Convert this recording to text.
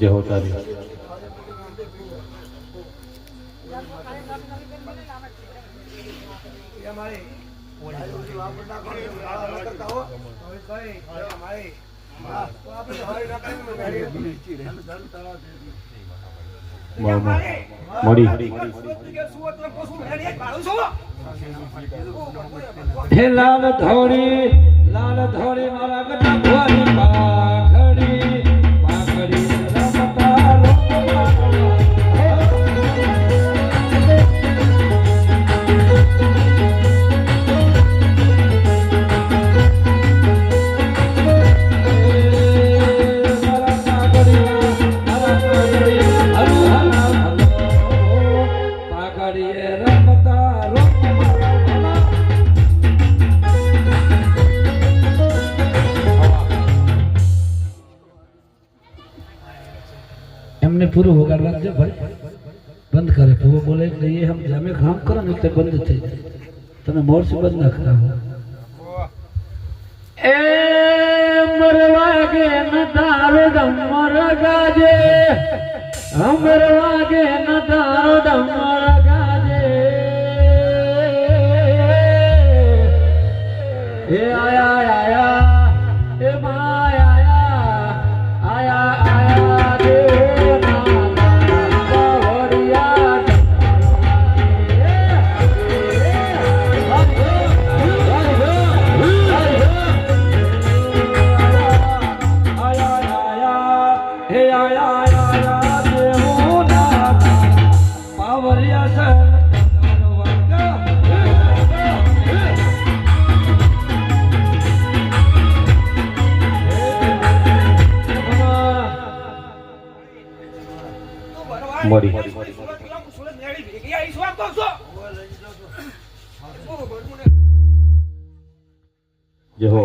जय हो तारी लाल धोड़ी मारा गटा भुआनी पाखड़ी पाखड़ी रमता हमने पूरा होगा जो भाई बंद करे तो वो बोले कि ये हम जामे काम करो नहीं तो बंद थे तने मोर से बंद ना करा ए मरवागे न दारो दमर गाजे मरवागे न दारो दमर गाजे ए आया आया ए माया आया आया दे मरी जय हो